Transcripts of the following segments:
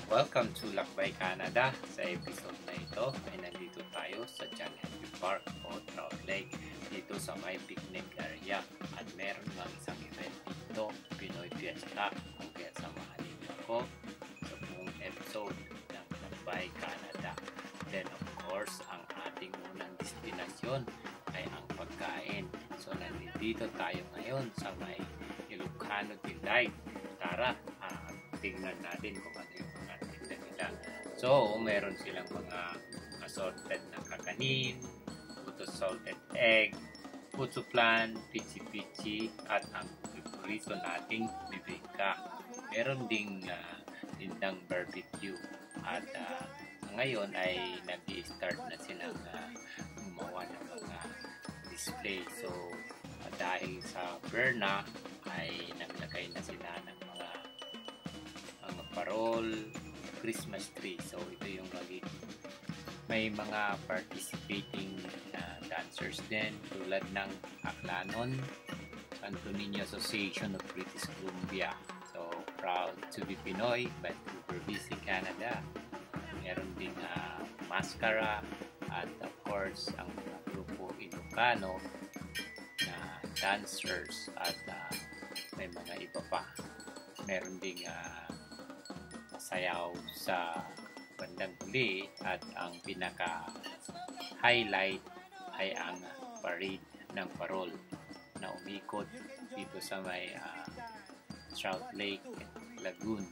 Welcome to Lakbay Canada. Sa episode na ito ay nandito tayo sa John Henry Park o Trout Lake dito sa may picnic area. At meron ng isang event dito, Pinoy Fiesta. Kaya samahan niyo ako sa buong episode ng Lakbay Canada. Then of course, ang ating unang destinasyon ay ang pagkain. So nandito tayo ngayon sa may Ilocano Delight. Tara, tingnan natin kung ano yung mga tinda nila. So, meron silang mga assorted na kakanin, puto salted egg, puto flan, pichi-pichi, at ang favorito nating bibingka. Meron ding tindang barbecue. At ngayon ay nag-i-start na silang gumawa ng mga display. So, dahil sa Berna ay naglagay na sila ng mga parol, Christmas tree. So ito yung may mga participating dancers din tulad ng Aklanon, Santo Niño Association of British Columbia. So proud to be Pinoy but super busy Canada. Meron din Mascara at of course ang grupo Ilocano na dancers at may mga iba pa. Meron ding sayaw sa bandang huli at ang pinaka-highlight ay ang parade ng parol na umikot dito sa may Trout Lake Lagoon.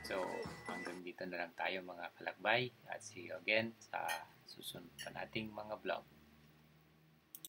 So hanggang dito na lang tayo mga kalakbay at see you again sa susunod pa nating mga vlog.